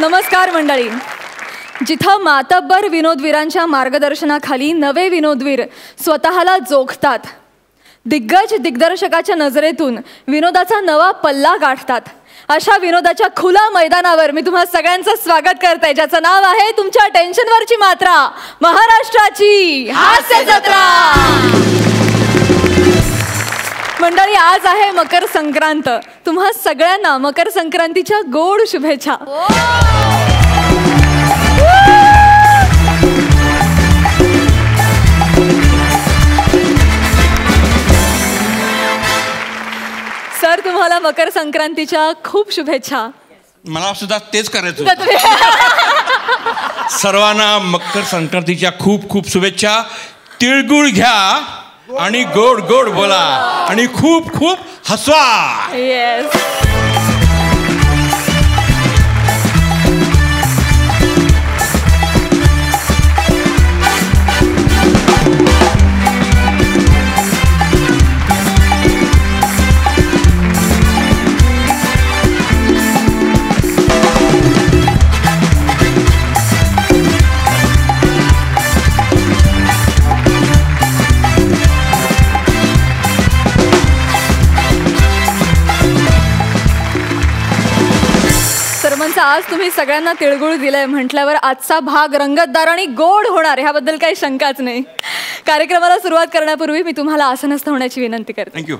नमस्कार मंडळी. जिथं मातब्बर विनोदवीरांच्या मार्गदर्शनाखाली नवे विनोदवीर स्वतःला जोखतात, दिग्गज दिग्दर्शकाच्या नजरेतून विनोदाचा नवा पल्ला गाठतात, अशा विनोदाच्या खुल्या मैदानावर मी तुम्हा सगळ्यांचं स्वागत करते, ज्याचं नाव आहे तुमच्या टेन्शनवरची मात्रा, महाराष्ट्राची हास्य जत्रा. मंडळी, आज आहे मकर संक्रांत. तुम्हा सगळ्यांना मकर संक्रांतीच्या गोड शुभेच्छा. सर, तुम्हाला मकर संक्रांतीच्या खूप शुभेच्छा. मला सुद्धा तेच करायचं होतं. सर्वांना मकर संक्रांतीच्या खूप खूप शुभेच्छा. तिळगुळ घ्या आणि गोड गोड बोला आणि खूप खूप हसवा. येस. आज तुम्ही सगळ्यांना तिळगुळ दिलंय म्हटल्यावर आजचा भाग रंगतदार आणि गोड होणार ह्याबद्दल काही शंकाच नाही. कार्यक्रमाला सुरुवात करण्यापूर्वी मी तुम्हाला आसनस्थ होण्याची विनंती करते. थँक्यू.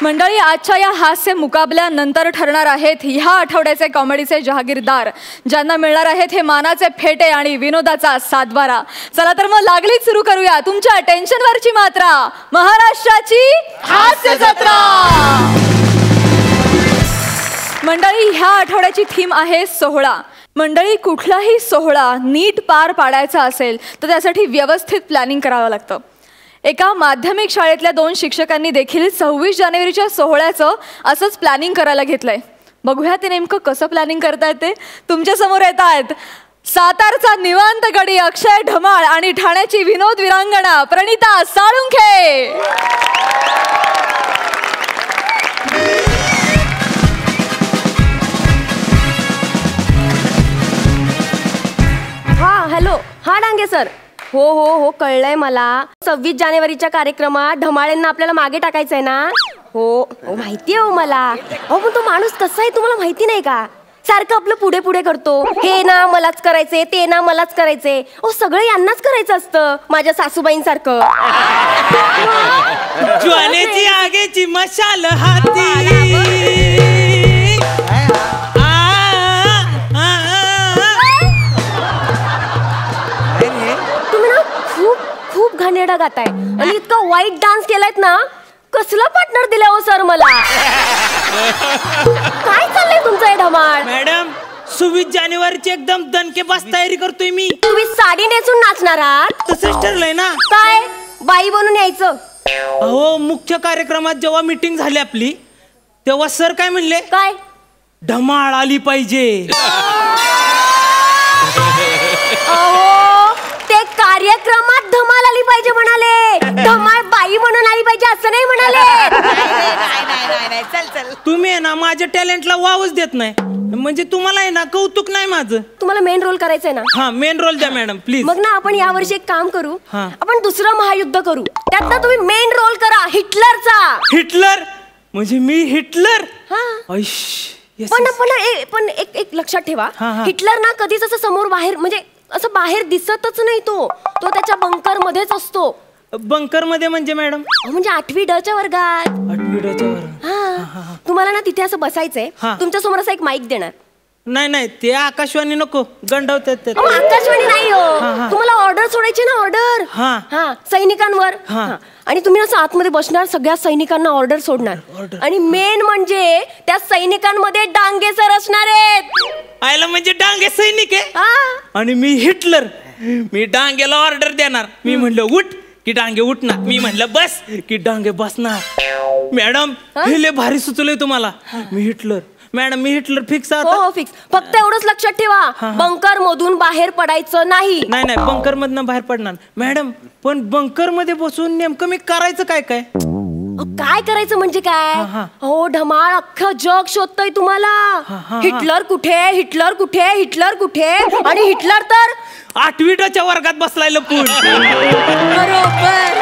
मंडळी, आजच्या या हास्य मुकाबल्यानंतर ठरणार आहेत ह्या आठवड्याचे कॉमेडीचे जहागीरदार, ज्यांना मिळणार आहेत हे मानाचे फेटे आणि विनोदाचा सातबारा. चला तर मग लागलीच सुरू करूया तुमच्या टेन्शनवरची मात्रा, महाराष्ट्राची हास्य जत्रा. मंडळी, ह्या आठवड्याची थीम आहे सोहळा. मंडळी, कुठलाही सोहळा नीट पार पाडायचा असेल तर त्यासाठी व्यवस्थित प्लॅनिंग करावं लागतं. एका माध्यमिक शाळेतल्या 2 शिक्षकांनी देखील 26 जानेवारीच्या सोहळ्याचं असंच प्लॅनिंग करायला घेतलंय. बघूया ते नेमकं कसं प्लॅनिंग करतायत ते. तुमच्या समोर येत आहेत सातारचा निवांत गडी अक्षय ढमाळ आणि ठाण्याची विनोद विरांगणा प्रणिता साळुंखे. हा, हॅलो. हा डांगे सर. हो हो हो, कळलंय मला. 26 जानेवारीच्या कार्यक्रमात ढमाळेंना आपल्याला मागे टाकायचंय ना. हो हो, माहिती आहे हो मला. हो, पण तो माणूस कसा आहे तुम्हाला माहिती नाही का? सारखं आपलं पुढे पुढे करतो. हे ना मलाच करायचे, ते ना मलाच करायचे. ओ, सगळं यांनाच करायचं असतं, माझ्या सासूबाईंसारखं. ज्वालेची आगेची मशाल हाती. घाणेरडा गाताय आणि इतका वाईट डान्स केलायत ना. कसला पार्टनर दिला हो सर मला? काय चाललंय तुमचं हे धमाल? मॅडम, 26 जानेवारीची एकदम दणकेबाज तयारी करतोय मी. तुम्ही साडी नेसून नाचणार आहात? तसंच ठरलंय ना. काय बाई बनून यायचं? हो, मुख्य कार्यक्रमात जेव्हा मीटिंग झाली आपली तेव्हा सर काय म्हणले? काय? धमाळ आली पाहिजे. ते कार्यक्रमात धमाल आली पाहिजे म्हणाले, धमाल बाई म्हणून आली पाहिजे असं नाही म्हणाले. तुम्ही आहे ना माझ्या टॅलेंटला वावच देत नाही. म्हणजे तुम्हाला आहे ना कौतुक नाही माझं. तुम्हाला मेन रोल करायचंय ना? हा, मेन रोल द्या मॅडम प्लीज. मग ना आपण यावर्षी एक काम करू, आपण दुसरं महायुद्ध करू. त्यात ना तुम्ही मेन रोल करा हिटलरचा. हिटलर म्हणजे मी हिटलर? पण एक लक्षात ठेवा, हिटलर ना कधीच असं समोर बाहेर म्हणजे असं बाहेर दिसतच नाही. तो त्याच्या बंकर मध्येच असतो. बंकर मध्ये म्हणजे मॅडम? म्हणजे 8वी ड च्या वर्गात. 8वी ड च्या वर्गात. तुम्हाला ना तिथे असं बसायचंय. तुमच्या समोर असं एक माईक देणार. नाही, ते आकाशवाणी नको, गंडवतात. आकाशवाणी नाही हो, तुम्हाला ऑर्डर सोडायची ना, ऑर्डर. हा, सैनिकांवर. आणि तुम्ही असं आतमध्ये बसणार, सगळ्या सैनिकांना ऑर्डर सोडणार. आणि मेन म्हणजे त्या सैनिकांमध्ये डांगे सर असणार आहेत. आयला म्हणजे डांगे सैनिक आहे आणि मी हिटलर. मी डांगेला ऑर्डर देणार. मी म्हणलं उठ की डांगे उठणार, मी म्हणलं बस की डांगे बसणार. मॅडम, हे लय भारी सुचलंय तुम्हाला. मी हिटलर, मॅडम मी हिटलर फिक्स हो हो फिक्स. फक्त एवढंच लक्षात ठेवा, बंकर मधून बाहेर पडायचं नाही. नाही बंकर मधनं बाहेर पडणार मॅडम. पण बंकर मध्ये बसून नेमकं मी करायचं काय काय? काय करायचं म्हणजे काय? हो ढमाळ अख्खं जग शोधतय तुम्हाला. हिटलर कुठे, हिटलर कुठे, हिटलर कुठे, आणि हिटलर तर 8वी च्या वर्गात बसलाय लपून. बरोबर.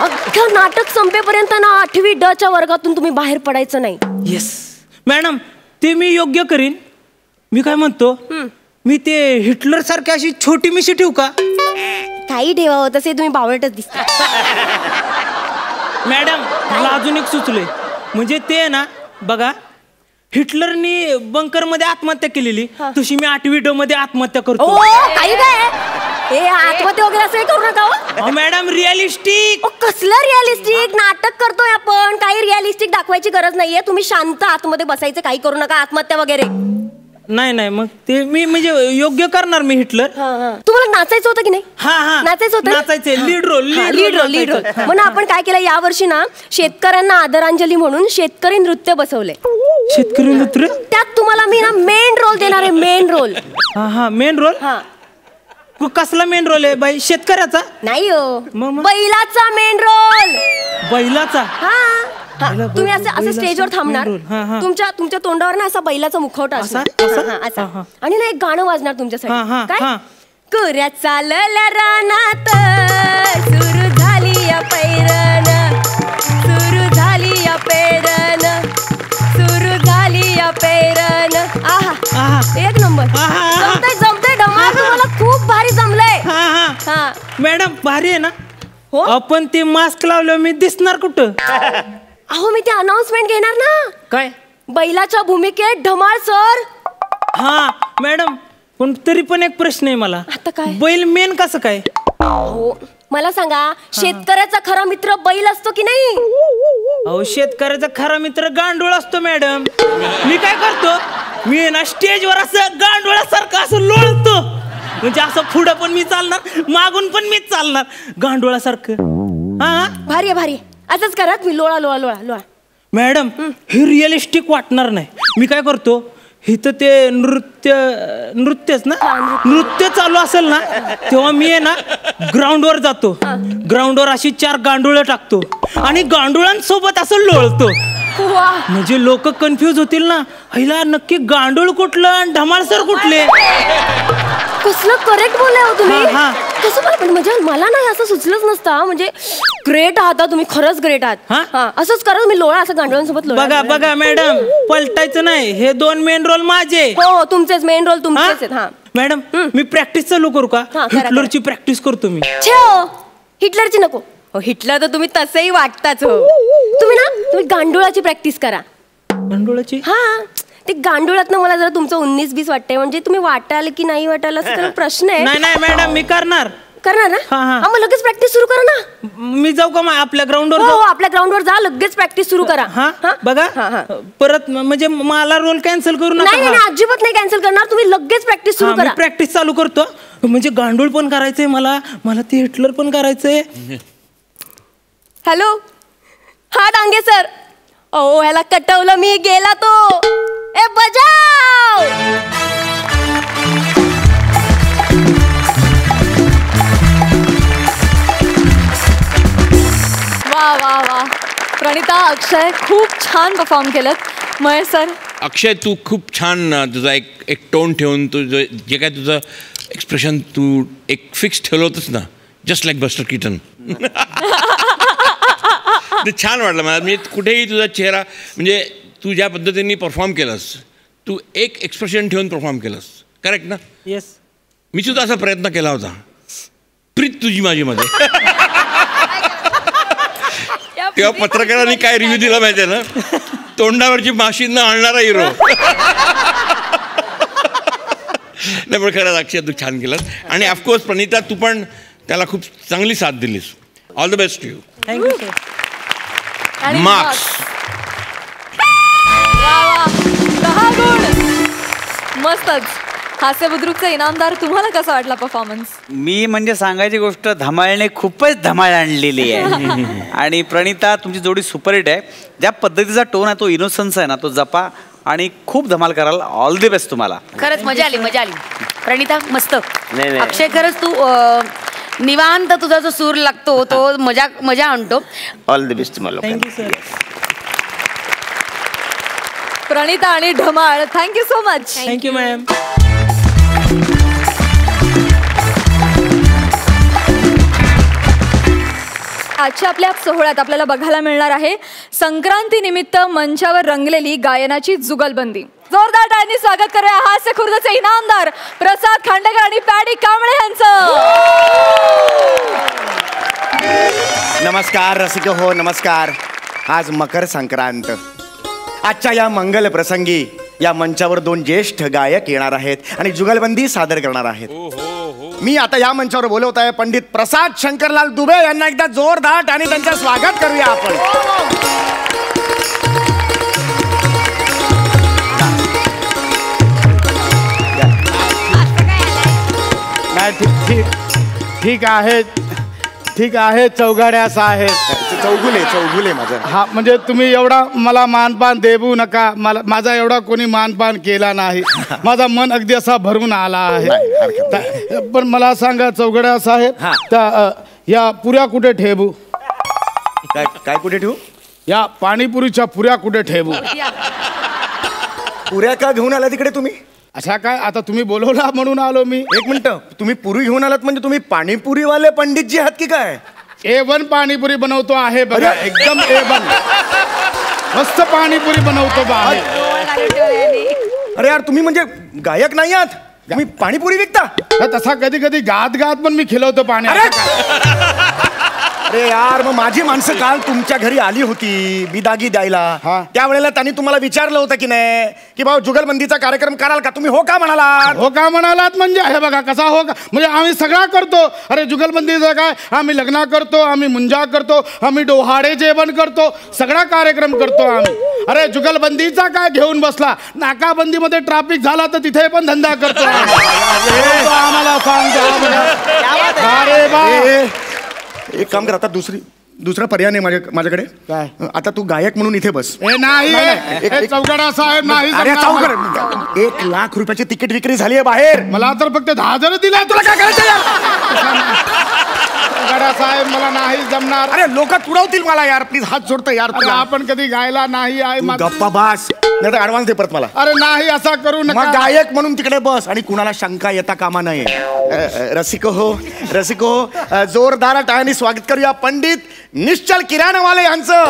अख्खं नाटक संपेपर्यंत ना 8वी च्या वर्गातून तुम्ही बाहेर पडायचं नाही. येस मॅडम, ते मी योग्य करीन. मी काय म्हणतो, मी ते हिटलर सारखी अशी छोटी मिशी ठेवू का? काही ठेवावं, तसे तुम्ही बावळटच दिसता. मॅडम मला अजून एक सुचलंय. म्हणजे ते ना बघा, हिटलरनी बंकर मध्ये आत्महत्या केलेली, तशी मी 8वी मध्ये आत्महत्या करतो. काही काय हे आत्महत्या वगैरे असं करू नका मॅडम. रिअलिस्टिक. कसलं रिअलिस्टिक? नाटक करतोय आपण, काही रिअलिस्टिक दाखवायची गरज नाहीये. तुम्ही शांत आतमध्ये बसायचं, काही करू नका. आत्महत्या वगैरे नाही मग ते मी म्हणजे योग्य करणार मी हिटलर. तुम्हाला नाचायचं होतं की नाही? नाचायचं होतं. नाचायचंय. Lead role. म्हणून आपण काय केलं या वर्षी ना, शेतकऱ्यांना आदरांजली म्हणून शेतकरी नृत्य बसवले. शेतकरी नृत्य? त्यात तुम्हाला मी ना मेन रोल देणार आहे. Main role. Main role. कसला मेन रोल आहे बाई? शेतकऱ्याचा नाही हो, बैलाचा मेन रोल. बैलाचा? तुम्ही असं स्टेजवर थांबणार, तुमच्या तोंडावर ना असा बैलाचा मुखवटा असा, आणि ना एक गाणं वाजणार तुमच्यासाठी. काय? कुऱ्या चालल्या रानात, सुरू झाली या पैरण, सुरू झाली या पेरण, सुरू झाली या पेरण. आहा, एक नंबर. जमतंय ढमाल. तुम्हाला खूप भारी जमलंय. मॅडम भारी आहे ना? हो. आपण ते मास्क लावलं, मी दिसणार कुठं? अहो मी ते अनाउन्समेंट घेणार ना. काय? बैलाच्या भूमिकेत ढमाळ सर. मॅडम पण तरी पण एक प्रश्न आहे मला. आता काय? बैल मेन कसं काय? हो मला सांगा, शेतकऱ्याचा खरा मित्र बैल असतो की नाही? अहो शेतकऱ्याचा खरा मित्र गांडूळ असतो मॅडम. मी काय करतो, मी ना स्टेजवर असं गांडुळासारखं असं लोळतो. म्हणजे असं पुढं पण मी चालणार, मागून पण मीच चालणार गांडुळासारखं. भारी भारी. असंच करा तुम्ही. लोळा लोळा लोळा लोळा. मॅडम हे रिअलिस्टिक वाटणार नाही. मी काय करतो, इथं ते नृत्यच ना, नृत्य चालू असेल ना, तेव्हा मी आहे ना ग्राउंडवर जातो. ग्राउंडवर अशी 4 गांडुळं टाकतो आणि गांडुळांसोबत असं लोळतो. म्हणजे लोक कन्फ्युज होतील ना, हिला नक्की गांडूळ कुठलं आणि ढमाळसर कुठले. कसलं करेक्ट बोलले हो तुम्ही. कसं पण म्हणजे मला नाही असं सुचलंच नसतं. म्हणजे ग्रेट आहात तुम्ही, खरंच ग्रेट आहात. असंच करा तुम्ही. लोळा असं गांडुळांसोबत लोळा. बघा मॅडम, पलटायचं नाही. हे 2 मेन रोल माझे. हो तुमचेच मेन रोल तुमचेच. मॅडम मी प्रॅक्टिस चालू करू का? हिटलरची प्रॅक्टिस करतो मी. हिटलरची नको. हिटलर तर तुम्ही तसंही वाटताच हो. तुम्ही गांडुळाची प्रॅक्टिस करा. गांडुळाची? ते गांडुळात ना मला जरा तुमचं 19-20 वाटतंय. म्हणजे तुम्ही वाटाल की नाही वाटाल असं प्रश्न आहे. नाही मॅडम मी करणार ना. मग लगेच प्रॅक्टिस सुरू करा ना. मी जाऊ का आपल्या ग्राउंडवर? हो आपल्या ग्राउंडवर जा, लगेच प्रॅक्टिस सुरू करा. बघा परत म्हणजे मला रोल कॅन्सल करू नका. नाही अजिबात नाही कॅन्सल करणार. तुम्ही लगेच प्रॅक्टिस सुरू करा. प्रॅक्टिस चालू करतो. म्हणजे गांडूळ पण करायचंय मला ते हिटलर पण करायचंय. Hello Dange sir. ह्याला कटवलं मी, गेला तो. ए बजाव. वा प्रणिता, अक्षय खूप छान परफॉर्म केलं. महेश सर. अक्षय तू खूप छान तुझा एक टोन ठेवून तुझं जे काय तुझं एक्सप्रेशन तू एक फिक्स ठेवलं होतंस ना, जस्ट लाईक बस्टर कीटन. ते छान वाटलं मला. म्हणजे कुठेही तुझा चेहरा, म्हणजे तू ज्या पद्धतीने परफॉर्म केलंस, तू एक एक्सप्रेशन ठेवून परफॉर्म केलंस. करेक्ट ना? येस. मी सुद्धा असा प्रयत्न केला होता. प्रीत तुझी माझीमध्ये. तेव्हा पत्रकारांनी काय रिव्ह्यू दिला माहिती आहे ना, तोंडावरची माशींना आणणारा हिरो. नाही पण खरंच अक्षय तू छान केलंस. आणि ऑफकोर्स प्रणिता तू पण त्याला खूप चांगली साथ दिलीस. All the best to you. Thank you sir. Marks 10 गुण. मस्तच. हास्य बुद्रुकचा इनामदार, तुम्हाला कसा वाटला परफॉर्मन्स? मी म्हणजे सांगायची गोष्ट, धमाळने खूपच धमाळ आणलेली आहे. आणि प्रणिता तुमची जोडी सुपरहिट आहे. ज्या पद्धतीचा टोन आहे, तो इनोसन्स आहे ना, तो जपा. आणि खूप धमाल कराल. ऑल दी बेस्ट तुम्हाला. खरंच मजा आली, मजा आली. प्रणिता मस्त. नाही. अक्षय खरंच तू निवांत तुझा जो सूर लागतो तो मजा आणतो. ऑल दी बेस्ट तुम्हाला. Thank you sir. प्रणिता आणि Dhamal, thank you so much. Thank you ma'am. आजच्या आपल्या सोहळ्यात आपल्याला बघायला मिळणार आहे संक्रांती निमित्त मंचावर रंगलेली गायनाची जुगलबंदी. जोरदार टाळ्यांनी स्वागत करूया हास्य खुर्दचे इनामदार प्रसाद खांडेकर आणि पॅडी कांबळे यांचं. नमस्कार रसिक हो, नमस्कार. आज मकर संक्रांत. आजच्या या मंगल प्रसंगी या मंचावर 2 ज्येष्ठ गायक येणार आहेत आणि जुगलबंदी सादर करणार आहेत. मी आता या मंचावर बोलवत आहे पंडित प्रसाद शंकरलाल दुबे यांना. एकदा जोरदार आणि त्यांचं स्वागत करूया आपण. ठीक आहे चौघड्या साहेब. चौगुले माझं. हा म्हणजे तुम्ही एवढा मला मानपान देऊ नका. माझा एवढा कोणी मानपान केला नाही. माझा मन अगदी असा भरून आला आहे. पण मला सांगा चौघड्या साहेब, त्या या पुऱ्या कुठे ठेवू? काय कुठे ठेवू? या पाणीपुरीच्या पुऱ्या कुठे ठेवू? पुऱ्या का घेऊन आला तिकडे तुम्ही? अशा काय, आता तुम्ही बोलवला म्हणून आलो मी. एक मिनिट, तुम्ही पुरी घेऊन आलात म्हणजे तुम्ही पाणीपुरीवाले पंडितजी आहात की काय? A1 पाणीपुरी बनवतो आहे बघा. एकदम A1 मस्त पाणीपुरी बनवतो बा. अरे यार, तुम्ही म्हणजे गायक नाही आहात, तुम्ही पाणीपुरी विकता? तसा कधी कधी गात पण मी खिलवतो पाणी. अरे यार, मग माझी माणसं काल तुमच्या घरी आली होती बिदागी द्यायला. त्यावेळेला त्यांनी तुम्हाला विचारलं होतं की नाही की भाऊ जुगलबंदीचा कार्यक्रम कराल का? तुम्ही हो का म्हणालात? हो का म्हणालात म्हणजे हे बघा कसा हो का म्हणजे आम्ही सगळा करतो. अरे जुगलबंदीचा काय, आम्ही लग्न करतो, आम्ही मुंजा करतो, आम्ही डोहाळे जेवण करतो, सगळा कार्यक्रम करतो आम्ही. अरे जुगलबंदीचा काय घेऊन बसला? नाकाबंदीमध्ये ट्रॅफिक झाला तर तिथे पण धंदा करतो आम्हाला सांगतो. अरे बा, एक काम कर, आता दुसरा पर्याय नाही माझ्याकडे. काय? आता तू गायक म्हणून इथे बस. नाही चौघडा साहेब नाही. अरे चौघड, 1 लाख रुपयाची तिकीट विक्री झाली आहे बाहेर. मला तर फक्त 10,000 दिलाय. तुला काय करायचं? चौघडा साहेब मला नाही जमणार. अरे लोक तुडवतील मला यार, प्लीज हात जोडतो यार. आपण कधी गायला नाही आहे. गप्पा बास, नाही तर ऍडव्हान्स दे परत मला. अरे नाही असा करू नका. मग गायक म्हणून तिकडे बस आणि कुणाला शंका येता कामा नये. रसिको हो, जोरदार टाळ्यांनी स्वागत करूया पंडित निश्चल किराणवाले यांचं.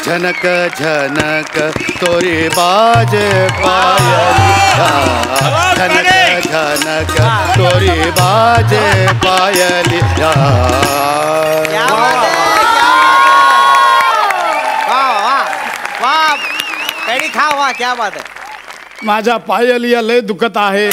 झनक झनक तोरी बाज पायलिया, झनक झनक तोरी बाज पायलिया. वाह, क्या बात आहे. माझ्या पायलिया लय दुखत आहे.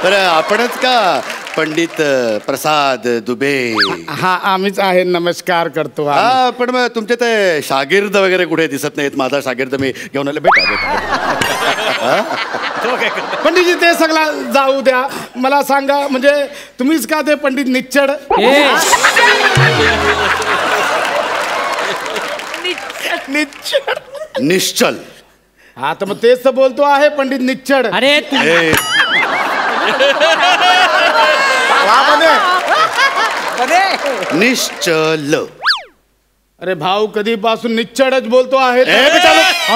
बरं आपणच का पंडित प्रसाद दुबे? हा आम्हीच आहे. नमस्कार करतो. हा पण मग तुमचे ते शागिर्द वगैरे कुठे दिसत नाहीत. माझा शागिर्द मी घेऊन आले. भेटा. पंडितजी ते सगळं जाऊ द्या. मला सांगा म्हणजे तुम्हीच का ते पंडित निच्चड? निश्चल. हा तर मग तेच तर बोलतो आहे पंडित निच्चड. अरे निश्चल. अरे भाऊ कधीपासून निच्चडच बोलतो आहे.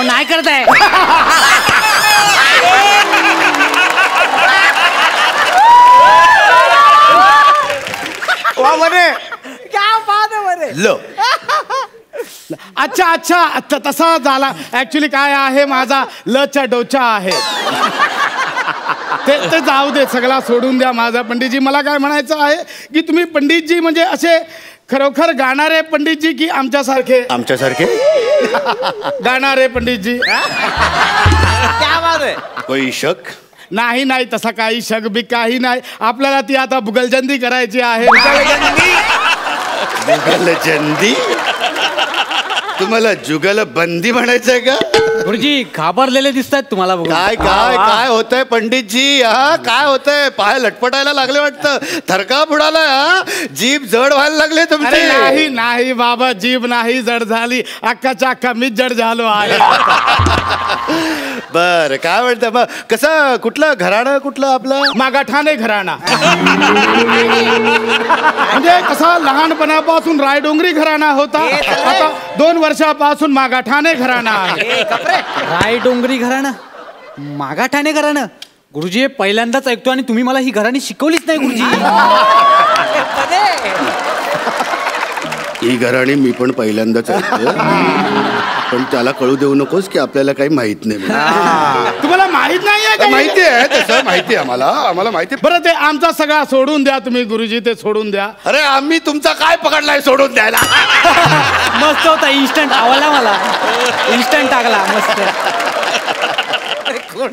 नाही करताय. अच्छा तसा झाला. ऍक्च्युली काय आहे, माझा लचा डोचा आहे. ते जाऊ दे, सगळा सोडून द्या. माझा पंडितजी मला काय म्हणायचं आहे की तुम्ही पंडितजी म्हणजे असे खरोखर गाणारे पंडितजी की आमच्यासारखे? आमच्यासारखे गाणारे पंडितजी. कोई शक नाही तसा काही शक बी काही नाही. आपल्याला ती आता बुगलजंदी करायची आहे. जुगलजंदी? तुम्हाला जुगलबंदी म्हणायचंय का? गुरुजी घाबरलेले दिसतात तुम्हाला बघून. काय काय काय होतंय पंडितजी? हा काय होतंय? पाय लटपटायला लागले वाटतं, थरका फुडालाय. हा जीभ जड व्हायला लागले तुमची. अरे नाही नाही बाबा, जीभ नाही जड झाली, अख्खाच्या अख्खा मीच जड झालो आहे. बर काय म्हणतं मग? कसं कुठलं घराणं कुठलं आपलं? मागाठाणे घराणा. म्हणजे कसा लहानपणापासून रायडोंगरी घराणा होता, आता 2 वर्षापासून मागाठाणे घराणा आहे. राय डोंगरी घराणं, मागाठाणे घराणं. गुरुजी हे पहिल्यांदाच ऐकतो आणि तुम्ही मला ही घराणी शिकवलीच नाही गुरुजी. ही घराणी मी पण पहिल्यांदाच ऐकतोय. पण त्याला कळू देऊ नकोस की आपल्याला काही माहित नाही. तुम्हाला माहित नाहीये का? माहिती आहे तसं, माहिती आहे आम्हाला माहिती. बरं ते आमचा सगळा सोडून द्या तुम्ही गुरुजी, ते सोडून द्या. अरे आम्ही तुमचा काय पकडलाय सोडून द्यायला? मस्त होता, इन्स्टंट आवडला मला, इन्स्टंट टाकला मस्त.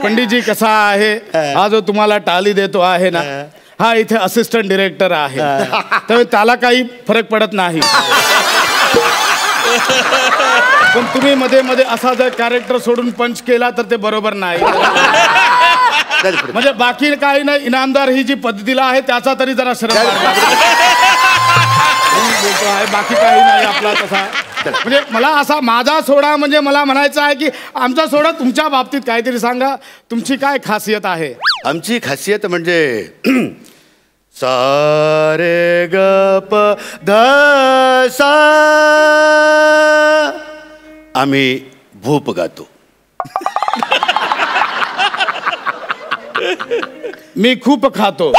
पंडितजी कसा आहे, हा जो तुम्हाला टाली देतो आहे ना, हा इथे असिस्टंट डिरेक्टर आहे, त्यामुळे त्याला काही फरक पडत नाही. पण तुम्ही मध्ये मध्ये असा जर कॅरेक्टर सोडून पंच केला तर ते बरोबर नाही. म्हणजे बाकी काही नाही, इनामदार ही जी पद्धतीला आहे त्याचा तरी जरा श्रम आहे, बाकी काही नाही आपला तसा. म्हणजे मला असा माझा सोडा म्हणजे मला म्हणायचं आहे की आमचा सोडा तुमच्या बाबतीत काहीतरी सांगा, तुमची काय खासियत आहे? आमची खासियत म्हणजे सारे ग प ध सा, आम्ही भूप गातो. मी खूप खातो.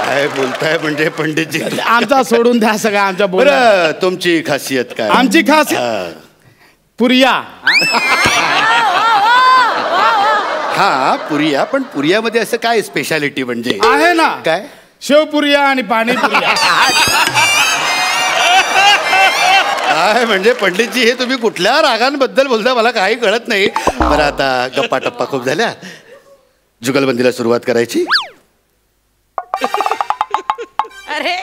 काय बोलताय म्हणजे पंडितजी? आमचा सोडून द्या सगळं आमच्या. बरं तुमची खासियत काय? आमची खासियत पुरिया. हा पुरिया, पण पुरियामध्ये असं काय स्पेशालिटी म्हणजे आहे ना? काय? शेवपुरिया आणि पाणीपुरिया. काय म्हणजे पंडितजी हे तुम्ही कुठल्या रागांबद्दल बोलता मला काही कळत नाही. बरं आता गप्पा टप्पा खूप झाल्या, जुगलबंदीला सुरुवात करायची. अरे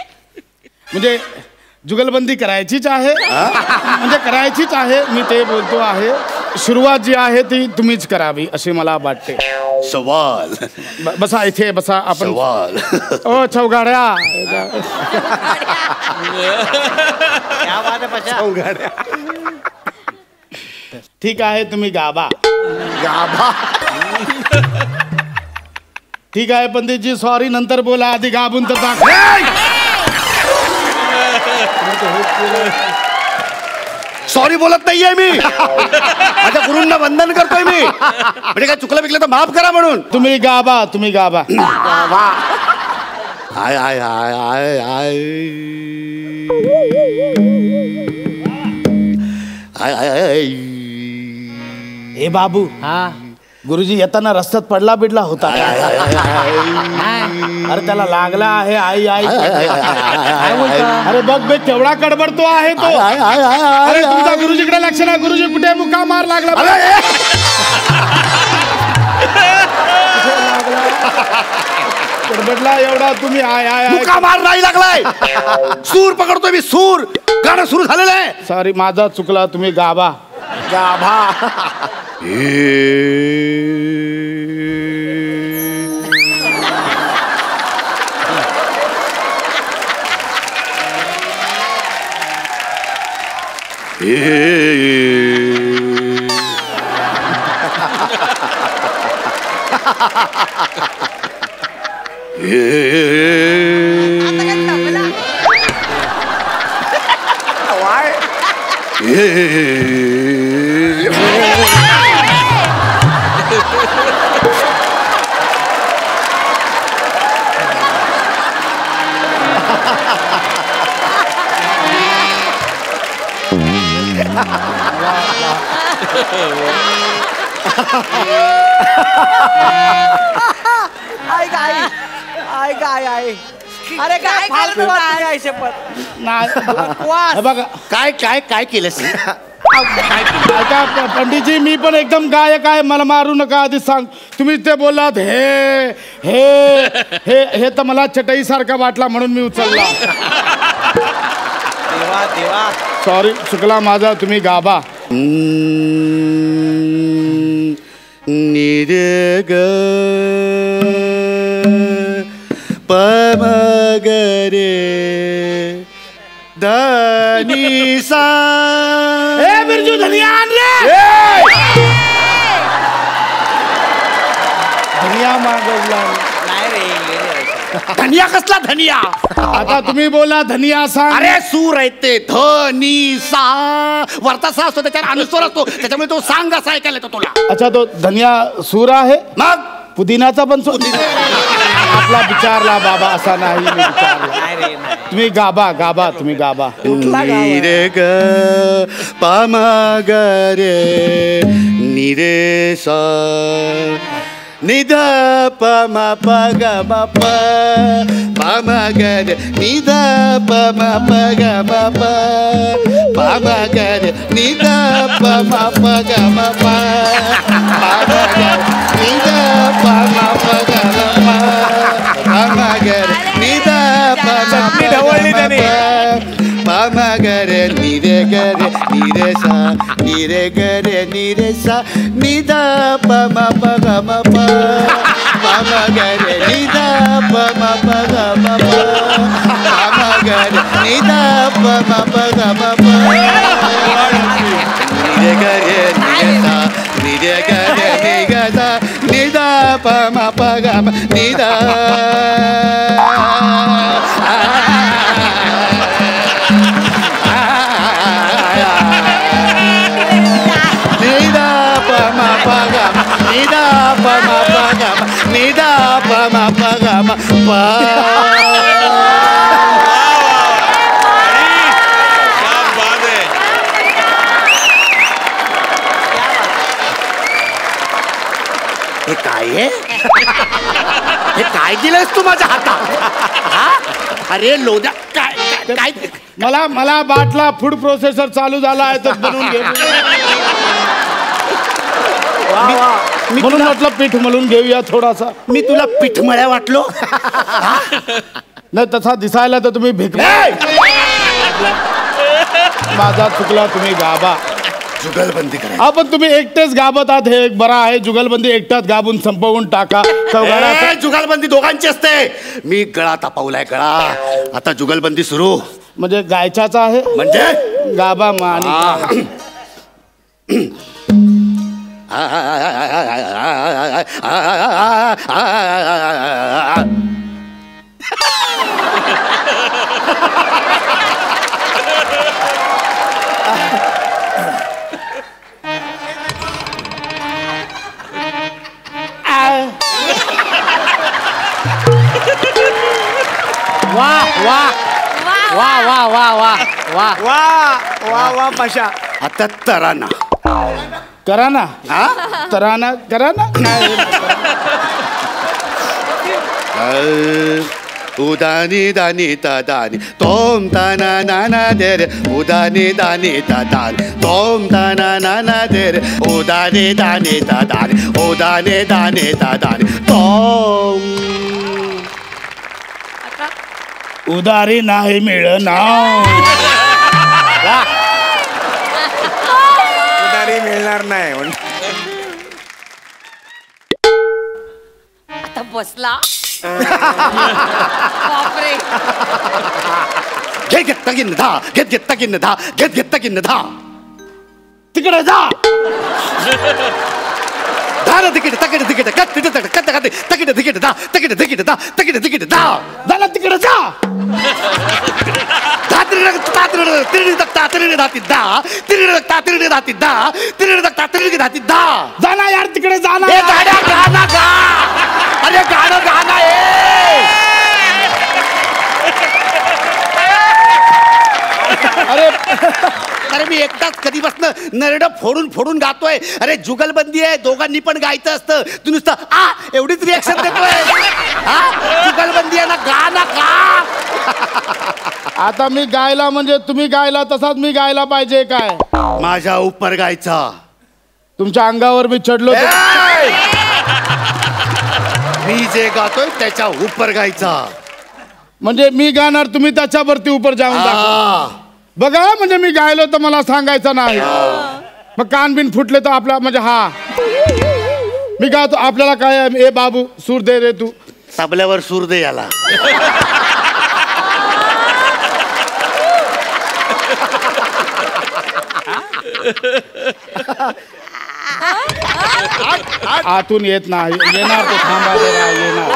म्हणजे जुगलबंदी करायचीच आहे, म्हणजे करायचीच आहे, मी ते बोलतो आहे. सुरुवात जी आहे ती तुम्हीच करावी अशी मला वाटते. सवाल. बसा इथे बसा आपण. सवाल. ओ चौगाड्या. ठीक आहे तुम्ही गाबा. गाभा. ठीक आहे पंडितजी, सॉरी नंतर बोला, आधी गाबून तर दाखव. सॉरी बोलत नाहीये मी, माझ्या गुरूंना वंदन करतोय मी. म्हणजे काय चुकलं बिकलं तर माफ करा म्हणून. तुम्ही गाबा, तुम्ही गाबा. आय आय आय आय आय आय आय आय. हे बाबू, हा गुरुजी येताना रस्त्यात पडला बिडला होता. अरे त्याला लागला आहे. आई आई. अरे बघ बघ केवढा कडबडतो आहे तो. अरे तुमचा गुरुजीकडे लक्ष नाही. गुरुजी कुठे मुका मार लागला? कडबडला एवढा तुम्ही. आय आय मुका मार नाही लागलाय, सूर पकडतोय मी, सूर. गाणं सुरू झालेलं आहे. सॉरी माझा चुकला, तुम्ही गाभा. गाभा. अरे काय बघा काय काय काय केलं? ऐका पंडितजी, मी पण एकदम गायक आहे, मला मारू नका. आधी सांग, तुम्ही ते बोललात हे हे हे हे तर मला चटई सारखा वाटला म्हणून मी उचलला. सॉरी चुकला माझा, तुम्ही गाबा. निरे ग पम ग रे धनी सा. ए बिरजू धनिया आण रे. धनिया मागवला. धनिया कसला धनिया? आता तुम्ही बोला धनिया सांग. अरे सूर आहेत ते धनी सा. वरचा सा असतो त्याच्यावर अनुस्वर असतो, त्याच्यामुळे तो सांग असा ऐकायला येतो तुला. अच्छा तो धनिया सूर आहे. मग पुदिनाचा पण आपला विचारला बाबा असा नाही मी विचारला. तुम्ही गाबा गाबा तुम्ही गाबा. निरे ग पाम ग रे निरे सा निध प म प ग म प प म ग रे निध प म प ग म प प म ग रे निध प म प ग म प प म ग रे निध प म प ग म प प म ग रे निध प म प ग म प प म ग रे निरे ग रे निरे सा निरे ग रे निरे सा निध प म प ग म प Mama gare nida pa ma pa ga ma pa. Mama gare nida pa ma pa ga ma pa. Nide gare nida nide gare nida nida pa ma pa ga ma nida. Nida pa ma pa ga ma nida pa ma pa ga ma nida pa ma pa ga ma pa. क्या बात है. हे काय आहे? हे काय दिलंयस तू माझ्या हातात? हा? अरे लोद्या काय काय मला बाटला फूड प्रोसेसर चालू झाला आहे तर बनवून घे. म्हणून म्हटलं पीठ मळून घेऊया थोडासा. मी तुला पिठमळ्या वाटलो. नाही तसा दिसायला तर तुम्ही भिक. माझा चुकला, तुम्ही गाबा. जुगलबंदी करा. आपण तुम्ही एकटेच गाबत आहात हे एक बरा आहे. जुगलबंदी एकटाच गाबून संपवून टाका. जुगलबंदी दोघांची असते. मी गळा तापवलाय गळा. आता जुगलबंदी सुरू. म्हणजे गायच्याचा आहे म्हणजे गाबा मानी. वा वा वा वा वा वा वा वा वा पशा. आता तराना करा ना. हा तराना करा ना. उदानी दानी ता दानी तोम ताना नाना दे रे उदानी दानी ता दानी तोम ताना नाना दे रे उदानी दानी ता दानी उदानी दानी ता दानी तोम. उदारी नाही मिळना. उधारी मिळणार नाही. आता बसला. बापरे. घेत घेत तगिन धा घेत घेत तगिन धा घेत घेत तगिन धा. तिकडे जा. धारा तिकीट तकिट तिकीट कट तिकीट कट कट तकिट तिकीट धा तकिट तिकीट धा तकिट तिकीट धा. झालं तिकडे जा. जाना यार तिकडे जाना. अरे गाणं गाणं अरे मी एकटाच कधीपासून नरड फोडून फोडून गातोय. अरे जुगलबंदी आहे, दोघांनी पण गायचं असतं. तू नुसतं आ एवढीच रिॲक्शन देतोय. जुगलबंदी आहे ना, गा ना गा. आता मी गायला म्हणजे तुम्ही गायला तसाच मी गायला पाहिजे काय? माझ्या उपर गायचा. तुमच्या अंगावर मी चढलो. मी जे गातोय त्याच्या उपर गायचा. म्हणजे मी गाणार तुम्ही त्याच्यावरती उपर जाऊन. बघा म्हणजे मी गायलो तर मला सांगायचं नाही. मग कान बिन फुटले तर आपला म्हणजे हा मी गातो आपल्याला काय ए बाबू सूर दे रे तू. तबल्यावर सूर दे याला. आतून येत नाही येणार तो थांबा जरा येणार.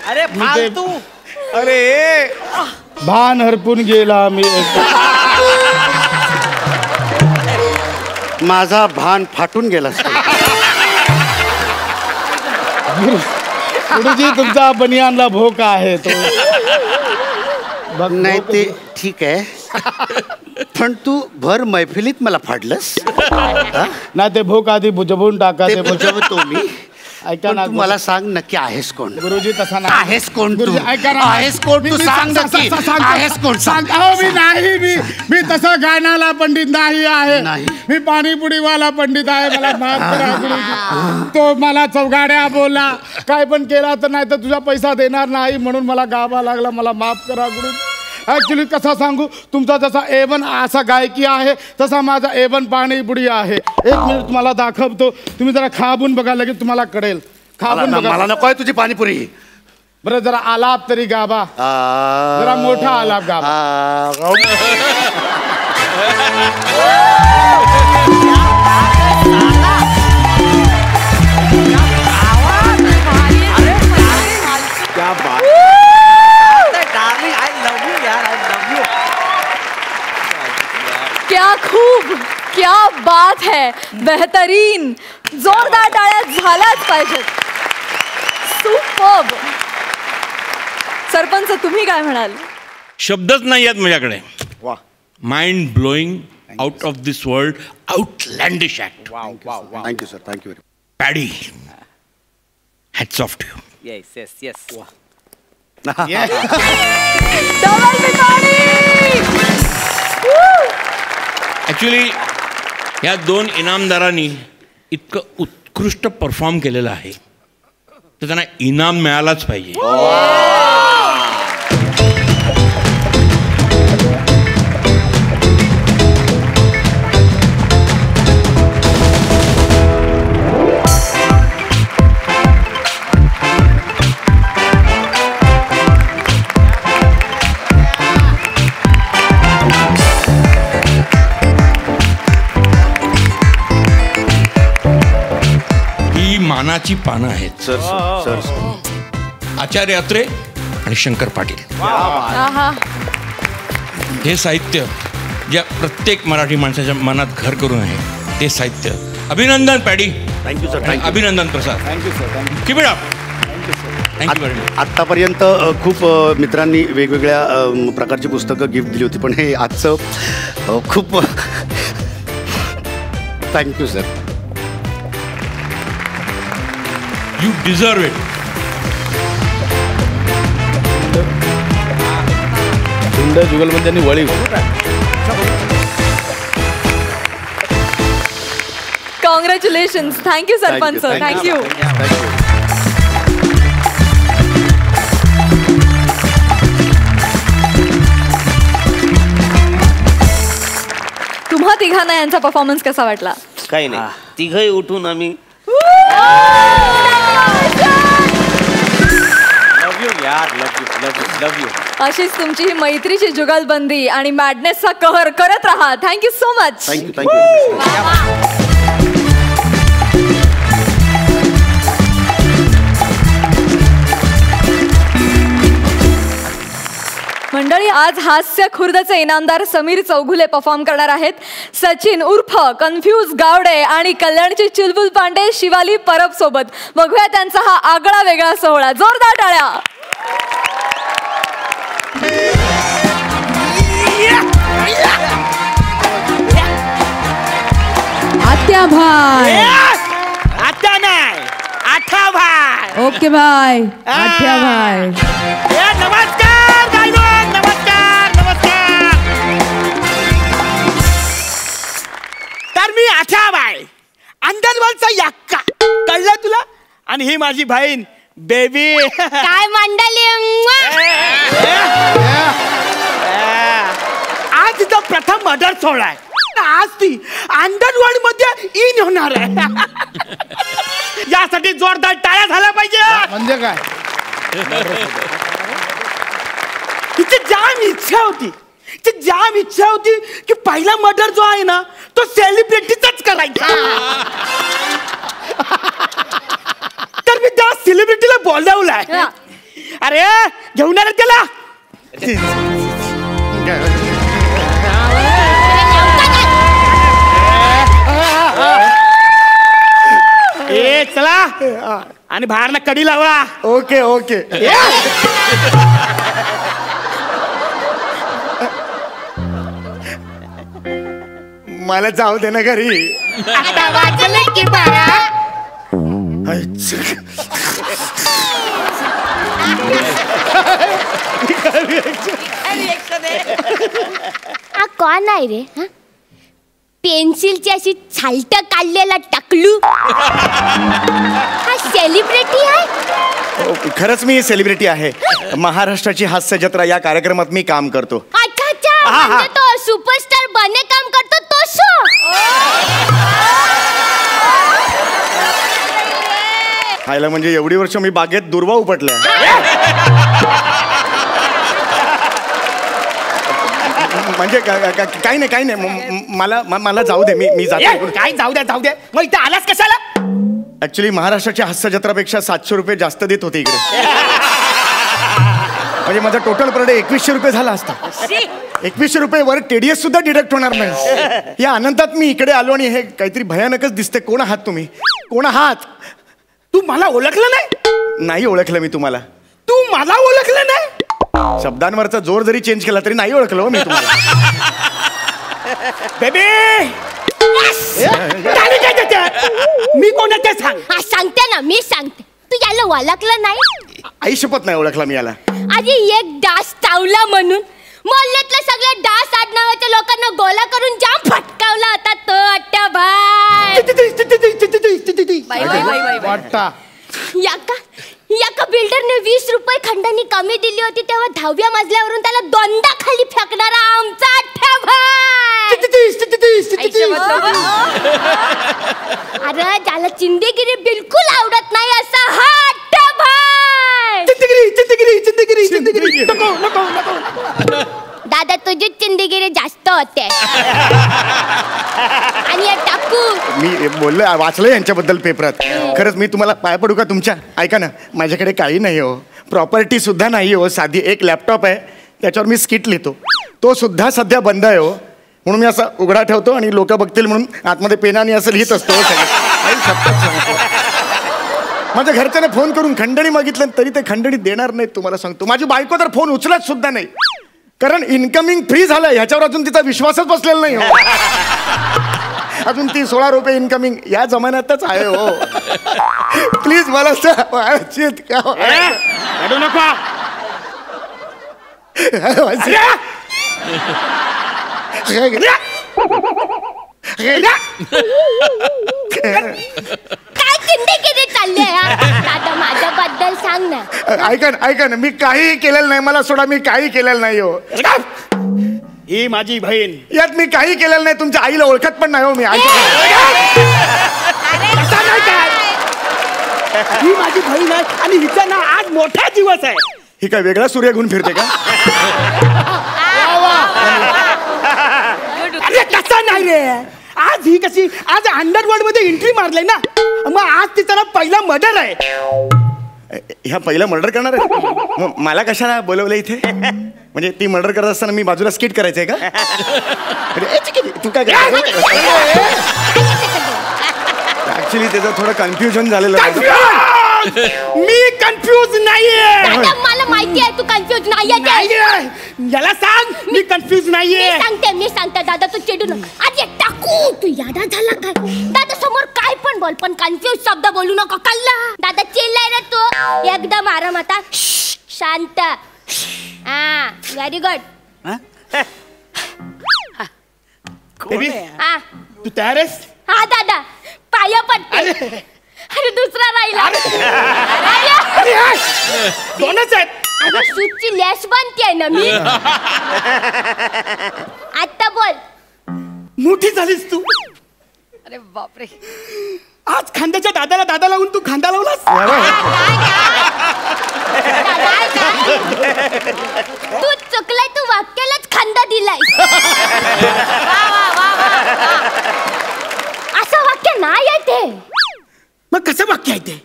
अरे फालतू. अरे भान हरपून गेला मी. माझा भान फाटून गेला. गुरुजी तुमचा बनियानला भोक आहे तो. नाही ते ठीक आहे पण तू भर मैफिलीत मला फाडलंस. नाही ते भोक आधी बुजवून टाका. ते ते बुजवतो मी. ऐका पण ना तू मला सांग नक्की आहेस कोण. गुरुजी तसा नाही. आहेस कोण तू. गुरुजी, ऐका ना. आहेस कोण तू सांग नक्की. आहेस कोण सांग. मी नाही मी तसा गायनाला पंडित नाही आहे. नाही. मी पाणीपुरीवाला पंडित आहे. मला माफ करा गुरुजी. तो मला चौगाड्या बोलला काय पण केला तर नाही तर तुझा पैसा देणार नाही म्हणून मला गावा लागला. मला माफ करा गुरुजी. ॲक्च्युली कसा सांगू तुमचा जसा A1 असा गायकी आहे तसा माझा A1 पाणीपुरी आहे. एक मिनिट तुम्हाला दाखवतो. तुम्ही जरा खाबून बघा लगेच तुम्हाला कळेल. खाबून बघा. मला नको आहे तुझी पाणीपुरी. बरं जरा आलाप तरी गाबा. जरा मोठा आलाप गाबा. क्या बात. डार्लिंग आय लव्ह यू यार. I love you. क्या खूब, क्या बात है. बेहतरीन. जोरदार टाळ्या झाल्याच पाहिजेत. सुपर्ब. सरपंच तुम्ही काय म्हणाल. शब्दच नाही आहेत माझ्याकडे. वा. Mind blowing, out of this world, outlandish act. Thank you sir. Thank you very Paddy, hats off to you. Yes yes yes. Double पिपाणी. ॲक्च्युली या 2 इनामदारांनी इतकं उत्कृष्ट परफॉर्म केलेलं आहे तर त्यांना इनाम मिळालाच पाहिजे. मानाची पानं आहेत. सर सर आचार्य अत्रे आणि शंकर पाटील. आहा. हे साहित्य ज्या प्रत्येक मराठी माणसाच्या मनात घर करून आहे ते साहित्य. अभिनंदन पॅडी. Thank you sir. थँक्यू. अभिनंदन Prasad. Thank you sir. Keep it up. Thank you very much. आत्तापर्यंत खूप मित्रांनी वेगवेगळ्या प्रकारची पुस्तकं गिफ्ट दिली होती पण हे आजचं खूप thank you sir. You deserve it. सुंदर जुगलबंद्यांनी वळी. कॉंग्रॅच्युलेशन्स. थँक्यू सरपंच. थँक्यू. तुम्हा तिघांना यांचा परफॉर्मन्स कसा वाटला. काही नाही तिघही उठून आम्ही लव्ह यू यार. Love you love you love you. अशीच तुमची ही मैत्रीची जुगलबंदी आणि मॅडनेसचा कहर करत राहा. Thank you so much. Thank you. Thank you. मंडळी आज हास्य खुर्दचे इनामदार समीर चौगुले परफॉर्म करणार आहेत. सचिन उर्फ कन्फ्यूज गावडे आणि कल्याणची चुलबुल पांडे शिवाली परब सोबत. बघूया त्यांचा हा आगळा वेगळा सोहळा. जोरदार टाळ्या. आत्या भाई. आत्या नाही, आठा भाई. ओके भाई, आठ्या भाई. नमस्कार गायक, नमस्कार नमस्कार. तर मी आठा भाई, अंडरवर्ल्डचा यक्का, कळलं तुला? आणि ही माझी बहीण बेबी. काय मंडळी. आज तिचा प्रथम मर्डर सोहळा आहे. आज ती अंडरवर्ल्ड मध्ये इन होणार आहे. यासाठी जोरदार टाळ्या झाल्या पाहिजे. म्हणजे काय? तिची जाम इच्छा होती की पहिला मर्डर जो आहे ना तो सेलिब्रिटीचाच करायचा. तर मी त्या सेलिब्रिटीला बोलवलाय. अरे घेऊन आला त्याला. ए चला आणि बाहेरला कडी लावा. Okay okay. मला जाऊ दे ना घरी. आता वाजले की बारा. हा कोण आहे रे? पेन्सिलची अशी छालट काढलेला टकलू. हा सेलिब्रिटी आहे? खरंच मी सेलिब्रिटी आहे. महाराष्ट्राची हास्य जत्रा या कार्यक्रमात मी काम करतो. अच्छा अच्छा, म्हणजे तो सुपरस्टार बने काम करतो तो शो. खायला म्हणजे एवढी वर्ष मी बागेत दुर्वा उपटल्या. म्हणजे काही नाही. मला जाऊ दे. मी जातो. काय जाऊ द्या. मग इथे आलास कशाला? ऍक्च्युली महाराष्ट्राच्या हास्य जत्रापेक्षा 700 रुपये जास्त देत होते इकडे. म्हणजे माझा टोटल पर डे 2100 रुपये झाला असता. 2100 रुपये वर TDS सुद्धा डिडक्ट होणार नाही. या आनंदात मी इकडे आलो आणि हे काहीतरी भयानकच दिसते. कोण आहात तुम्ही? कोण आहात? तू मला ओळखलं नाही? नाही ओळखलं मी तुम्हाला. तू मला ओळखलं नाही? शब्दांवरचा जोर जरी चेंज केला तरी नाही ओळखलं मी तुम्हाला. बेबी मी कोण आहे ते सांग. सांगते ना, मी सांगते. तू याला ओळखलं नाही? आई शपथ नाही ओळखला मी याला. आधी एक डास चावला म्हणून मोहल्ल्यातल्या सगळ्या डास आडनावाच्या लोकांना गोला करून जाम फटकावला होता तो अट्टा भाई. वाटता याका बिल्डरने 20 रुपये खंडानी कमी दिली होती तेव्हा 10व्या मजल्यावरून त्याला दोनदा खाली फेकणारा आमचा अट्टा भाई. अरे ज्याला चिंदेगिरी बिलकुल आवडत नाही असा हा अट्टा भाई. दादा तुझी चिंदेगिरी जास्त होते. आणि टाकू मी बोललो वाचलं यांच्याबद्दल पेपरात. खरंच मी तुम्हाला पाय पडू का तुमच्या? ऐका ना, माझ्याकडे काही नाही हो. प्रॉपर्टी सुद्धा नाही हो. साधी एक लॅपटॉप आहे, त्याच्यावर मी स्किट लिहितो. तो सुद्धा सध्या बंद आहे हो. म्हणून मी असा उघडा ठेवतो आणि लोक बघतील म्हणून आतमध्ये पेनाने असं लिहित असतो. माझ्या घरच्याने फोन करून खंडणी मागितलं तरी ते खंडणी देणार नाहीत. तुम्हाला सांगतो, माझी बायको तर फोन उचलत सुद्धा नाही. कारण इन्कमिंग फ्री झालं, ह्याच्यावर अजून तिचा विश्वासच बसलेला नाही हो. अजून ती 16 रुपये इन्कमिंग या जमान्यातच आहे हो. प्लीज मला नको. काय चिंदेगिरी चालली आहे? दादा माझ्याबद्दल सांग ना. ऐका ना, मी काही केलेलं नाही. मला सोडा, मी काही केलेलं नाही हो. ही माझी बहीण. यात मी काही केलेलं नाही. तुमच्या आईला ओळखत पण नाही हो मी. ही माझी बहीण आहे आणि हिचा ना आज मोठा दिवस आहे. ही काय वेगळा सूर्य घेऊन फिरते का? अरे कसा नाही रे. आज ही कशी आज अंडरवर्ल्ड मध्ये एंट्री मारलाय ना, मग आज तिचा ना पहिला मर्डर आहे. ह्या पहिला मर्डर करणार आहे. मग मला कशाला बोलवलं इथे? म्हणजे ती मर्डर करत असताना मी बाजूला स्किट करायचंय का? तू काय ऍक्च्युली त्याचं थोडं कन्फ्युजन झालेलं. मी कन्फ्यूज नाहीये. मला माहिती आहे तू कन्फ्यूज नाहीये. याला सांग मी कन्फ्यूज नाहीये. मी सांगते दादा तू चिडू नका. अरे टाकू तू यादा झाला काय? दादा समोर काय पण बोल पण कन्फ्यूज शब्द बोलू नको कळलं? दादा चिल्लाय रे तू एकदम आराम आता शांत. हा व्हेरी गुड. बेबी तू तयार आहेस? हा दादा पाया पडते. अरे दुसरा राहिला. दोनच आहेत. अरे सूटची लॅश बनते ना मी. आता बोल. मोठी झालीस तू. अरे बापरे. आज खांद्याच्या दादाला दादा लावून तू खांदा लावलास. तू चुकलाय तू वाक्यालाच खांदा दिलाय. असं वाक्य नाही आहे ते. मग कसं वाक्य आहे ते?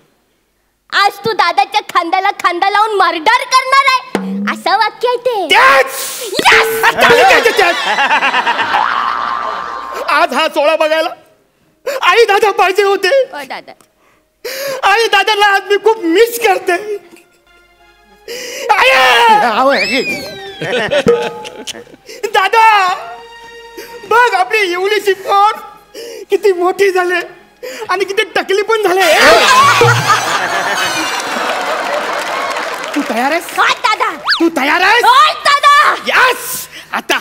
आज तू दादाच्या खांद्याला खांदा लावून मर्डर करणार आहे असं वाक्य आहे ते. आज हा सोहळा बघायला आई दादा पाहिजे होते. दादा आई दादाला आज मी खूप मिस करते. दादा बघ आपली येवलीची पोर किती मोठी झाले आणि किती टकली पण झाले. तू तयार आहेस? दादा तू तयार आहेस? दादा यस. आता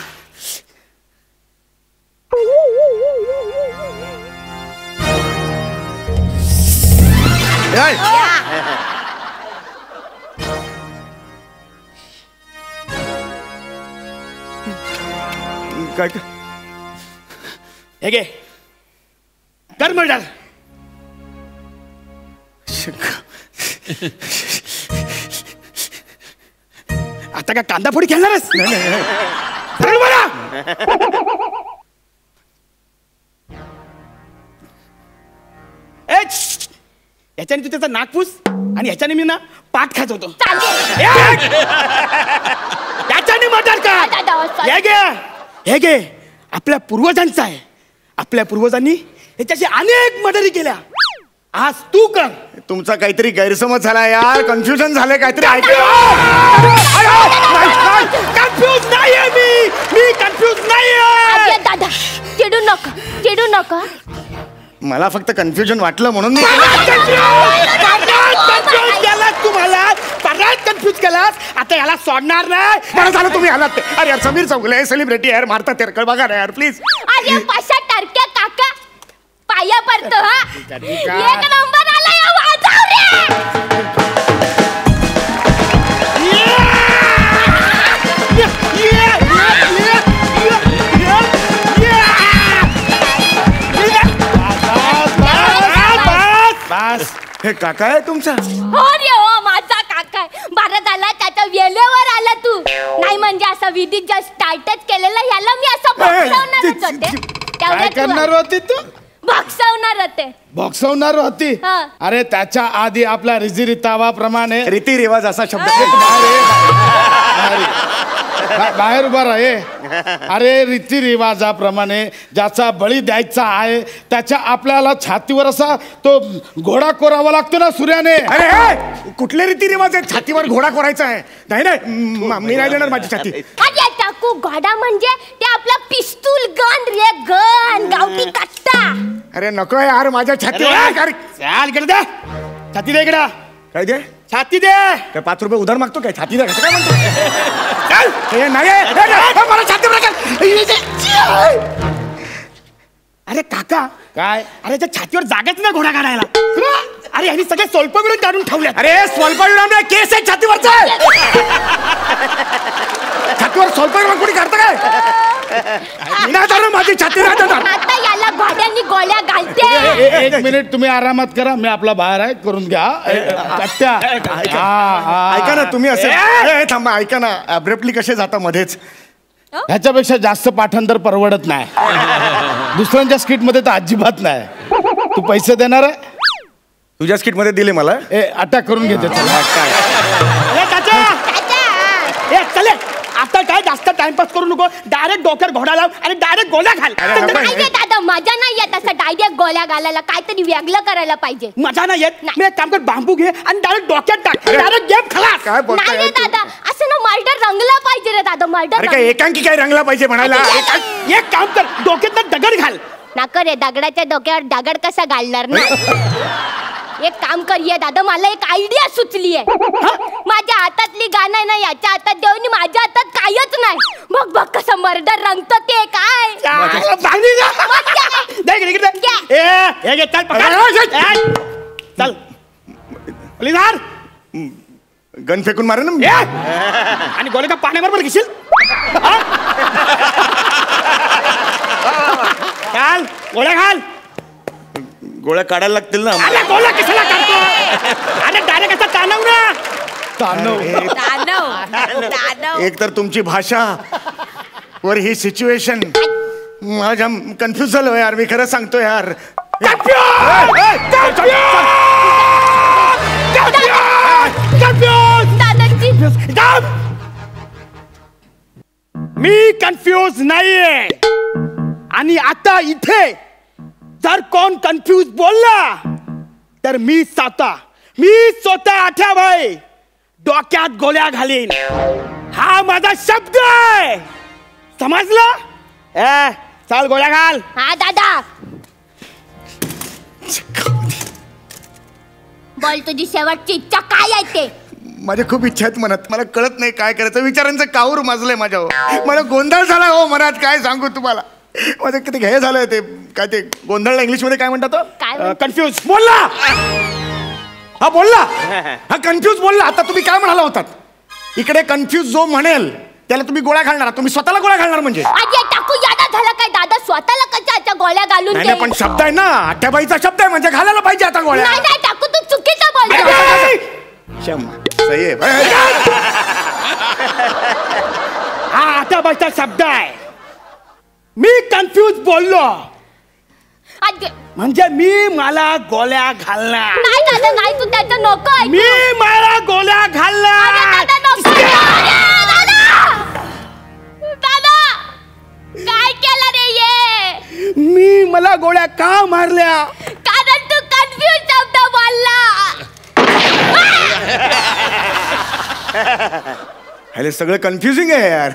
काय हे घे कर मर्डर. आता का कांदा फोडी खेळणारच? याच्याने तू त्याचा नाकपूस आणि ह्याच्याने मी ना पाठ खात होतो. त्याच्याने मर्डर कर. हे घे आपल्या पूर्वजांचा आहे. आपल्या पूर्वजांनी याच्याशी अनेक मर्डरी केल्या. आज तू कर. तुमचा काहीतरी गैरसमज झाला यार. कन्फ्युजन झालंय काहीतरी. कन्फ्यूज नाहीये मी कन्फ्यूज नाहीये. दादा चिडू नका चिडू नका. मला फक्त कन्फ्युजन वाटलं म्हणून तुम्हाला परत कन्फ्यूज केलास. आता याला सोडणार नाही. बरं झालं तुम्ही आलात ते. अरे यार समीर चौगले सेलिब्रिटी यार मारतात तेरकळ बघा ना यार प्लीज. अरे पाशा टारक्या काका पाया पडतो. हा एक नंबर आला या वाजाव रे. हे काका आहे तुमचा? हो रे हो माझा काका आहे. बरं झाला त्याच्या वेळेवर आला तू. नाही म्हणजे असा विधी जस्ट स्टार्टच केलेला ह्याला मी असं बक्षवणारच होते. काय करणार होती तू? बक्षवणार होते. बक्षवणार होती. अरे त्याच्या आधी आपला रीतिरिवाजाप्रमाणे रीतिरिवाज असा शब्द बाहेर उभा राहे. अरे रीतिरिवाजाप्रमाणे ज्याचा बळी द्यायचा आहे त्याच्या आपल्याला छातीवर असा तो घोडा कोरावा लागतो ना सूर्याने. अरे कुठले रीतिरिवाज आहेत? छातीवर घोडा कोरायचा आहे? नाही नाही मी नाही देणार माझी छाती. अरे टाकू घोडा म्हणजे ते आपला पिस्तूल गन रे. गन गावठी कट्टा. अरे नको यार माझ्या छातीवर. छाती दे इकडं. काय दे? छाती दे. काय 5 रुपये उधार मागतो काय? छाती दे काय म्हणतो? हे नाही मला छाती. अरे काका काय? अरे त्या छातीवर जागाच नाही घोडा काढायला. अरे यांनी सगळे स्वल्प मिळून काढून ठेवले. अरे स्वल्प मिळून केस आहे छातीवरचा. छातीवर स्वल्प मिळून कोणी काढतं काय? माझी छाती. आता याला घोड्यांनी गोळ्या घालते. एक मिनिट तुम्ही आरामात करा. मी आपला बाहेर आहे करून घ्या. ऐका ना तुम्ही असं थांबा. ऐका ना अब्रप्टली कसे जाता मध्येच. ह्याच्यापेक्षा जास्त पाठांतर परवडत नाही. दुसऱ्यांच्या स्किट मध्ये तर अजिबात नाही. तू पैसे देणार आहे? तुझ्या स्किट मध्ये दिले मला. अटॅक करून घेते. आता काय जास्त टाइमपास करू नको. डायरेक्ट डोक्यावर घोडा लाव आणि डायरेक्ट गोळ्या घाल. नाहीये दादा, मजा नाही येत असं डायरेक्ट गोळ्या घालायला. काहीतरी वेगळं करायला पाहिजे. मजा नाही येत. मी एक काम कर, बांबू घे आणि डायरेक्ट डोक्यात टाक. डायरेक्ट गेम खलास. नाही रे दादा, असं ना मर्डर रंगला पाहिजे रे दादा. मर्डर काय एकांकी काय रंगला पाहिजे म्हणायला. एक काम कर, डोक्यात दगड घाल. नाका रे, दगडाच्या डोक्यावर दगड कसा घालणार ना. एक काम कर ये दादा, मला एक आयडिया सुचली आहे. माझ्या हातातली गाणं आहे ना, याच्या हातात देऊन माझ्या हातात कायच नाही. बघ बघ कसं मर्डर रंगत ते काय. चल लिदार, गन फेकून मारे ना आणि गोळे का पाण्याबरोबर घेशील. घाल गोळ्या, घाल. गोळ्या काढायला लागतील ना. गोळ्या कशाला काढतो. अरे डायरेक्ट कसा ताणव ना. दानव. एक तर तुमची भाषा वर ही सिच्युएशन, माझ्या कन्फ्युज झालो यार. मी खरं सांगतो यार. मी कन्फ्यूज नाहीये. आणि आता इथे जर कोण कन्फ्यूज बोलला तर मी स्वतः आठ्याभाई डोक्यात गोळ्या घालीन. हा माझा शब्द आहे, समजला. चाल गोळ्या घाल. हा दादा, बोल तुझी शेवटची इच्छा काय आहे ते. माझ्या खूप इच्छा आहेत मनात, मला कळत नाही काय करायचं. विचारांचं काऊर माजलंय माझ्यावर. मला गोंधळ झाला हो मनात. काय सांगू तुम्हाला. माझं किती हे झालंय ते. काय ते गोंधळला इंग्लिश मध्ये काय म्हणतात. कन्फ्यूज बोलला. हा बोलला. हा कन्फ्यूज बोलला. आता तुम्ही काय म्हणाला होतात. इकडे कन्फ्यूज जो म्हणेल त्याला तुम्ही गोळ्या घालणार. तुम्ही स्वतःला गोळ्या घालणार म्हणजे. टाकू यादा झालं काय दादा. स्वतःला कशाच्या गोळ्या घालून. नाही पण शब्द आहे ना, आठ्याबाईचा शब्द आहे म्हणजे घालायला पाहिजे आता गोळ्या. नाही टाकू, तू चुकीचं बोलतो. सही आहे. हा आठ्याबाईचा शब्द आहे. मी कन्फ्यूज बोललो म्हणजे मी मला गोळ्या घालणार. नाही दादा, नाही, तू त्याचं नको ऐकू. मी मला गोळ्या घालणार. दादा काय केलं रे ये. मी मला गोळ्या का मारल्या. कारण तू कन्फ्यूज शब्द बोलला. हे सगळं कन्फ्युजिंग आहे यार.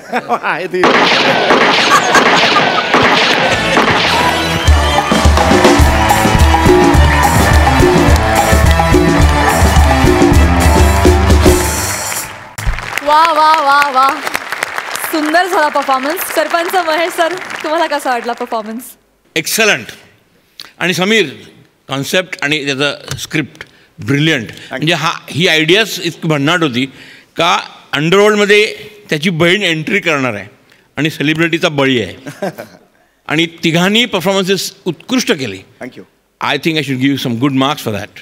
वा वा वा वा, सुंदर झाला परफॉर्मन्स. सरपंच महेश सर, तुम्हाला कसा वाटला परफॉर्मन्स. एक्सलंट. आणि समीर, कॉन्सेप्ट आणि त्याचं स्क्रिप्ट ब्रिलियंट. म्हणजे ही आयडियाच इतकी भन्नाट होती का अंडरवर्ल्डमध्ये त्याची बहीण एंट्री करणार आहे आणि सेलिब्रिटीचा बळी आहे. आणि तिघांनी परफॉर्मन्सेस उत्कृष्ट केले. Thank you. I think I should give some good marks for that.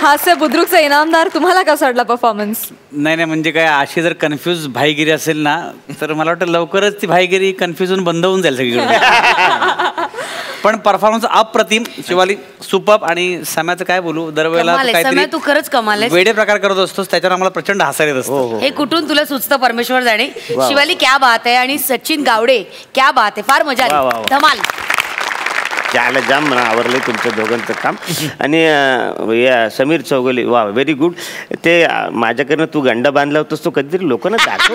हास्य बुद्रुकचा इनामदार, तुम्हाला कसा वाटला परफॉर्मन्स. नाही म्हणजे काय, अशी जर कन्फ्यूज भाईगिरी असेल ना तर मला वाटतं लवकरच ती भाईगिरी कन्फ्युजन बंद होऊन जाईल सगळीकडे. पण परफॉर्मन्स अप्रतिम. शिवाली सुपर्ब. आणि सम्याचं काय बोलू, दरवेळेला काहीतरी तू खरंच कमाल आहेस. वेडे प्रकार करत असतोस, त्याच्यावर आम्हाला प्रचंड हसायला येत असतं. हे कुठून तुला सुचतं परमेश्वर जाणे. शिवाली क्या बात आहे. आणि सचिन गावडे क्या बात आहे. फार मजा आली. धमाल. त्याला जाम म्हणा आवरलंय तुमच्या दोघांचं काम. आणि या समीर चौगले, वा व्हेरी गुड. ते माझ्याकडनं तू गंडा बांधला होतास तो कधीतरी लोकांना दाखव.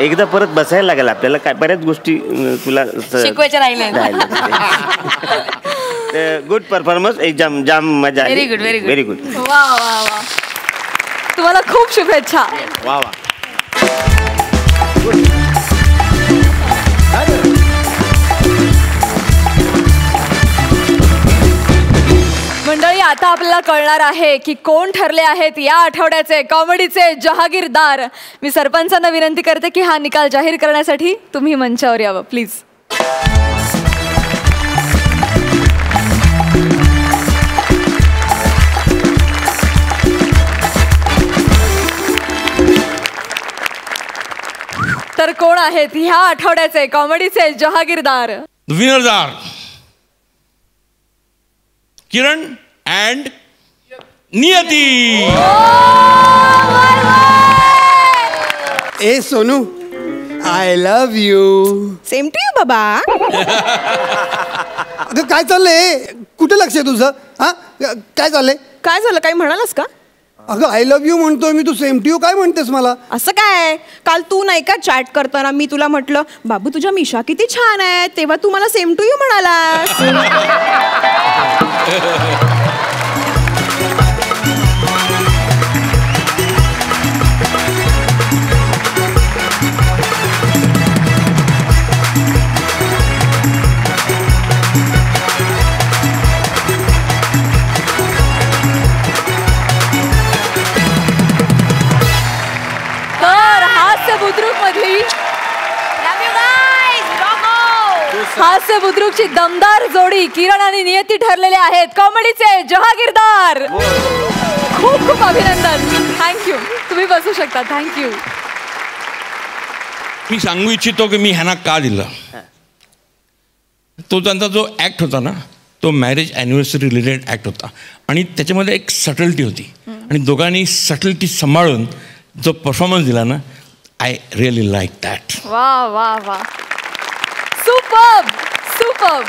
एकदा परत बसायला लागेल आपल्याला. काय बऱ्याच गोष्टी तुला शिकवायच्या राहिल्या. Good performance. एक जाम जाम मजा आली. Very good, very good, very good. वा वा वा, तुम्हाला खूप शुभेच्छा. वा वा. मंडळी, आता आपल्याला कळणार आहे की कोण ठरले आहेत या आठवड्याचे कॉमेडीचे जहागीरदार. मी सरपंचांना विनंती करते की हा निकाल जाहीर करण्यासाठी तुम्ही मंचावर यावं प्लीज. तर कोण आहेत ह्या आठवड्याचे कॉमेडीचे जहागीरदार. विनरदार किरण अँड नियती. ए Sonu, I love you. Same to you बाबा. अगं काय चाललंय? कुठे लक्ष आहे तुझं? हा, काय चाललंय? काय झालं, काही म्हणालास का? अगं आय लव्ह यू म्हणतोय मी, तू सेम टू यू काय म्हणतेस मला? असं काय, काल तू नाही का चॅट करताना मी तुला म्हटलं बाबू तुझ्या मिशा किती छान आहे, तेव्हा तू मला सेम टू यू म्हणालास. हास्य बुद्रुकची दमदार जोडी किरण आणि नियती ठरलेले आहेत कॉमेडीचे जहागीरदार. खूप खूप अभिनंदन. थँक्यू. तुम्ही बसू शकता. थँक्यू. मी सांगू इच्छितो की मी ह्यांना का दिलं. तो त्यांचा जो ॲक्ट होता ना, तो मॅरेज ॲनिव्हर्सरी रिलेटेड ॲक्ट होता आणि त्याच्यामध्ये एक सटल्टी होती आणि दोघांनी सटल्टी सांभाळून जो परफॉर्मन्स दिला ना, आय रिअली लाईक दॅट. वा वा वा. सुपर्ब. सुपर्ब.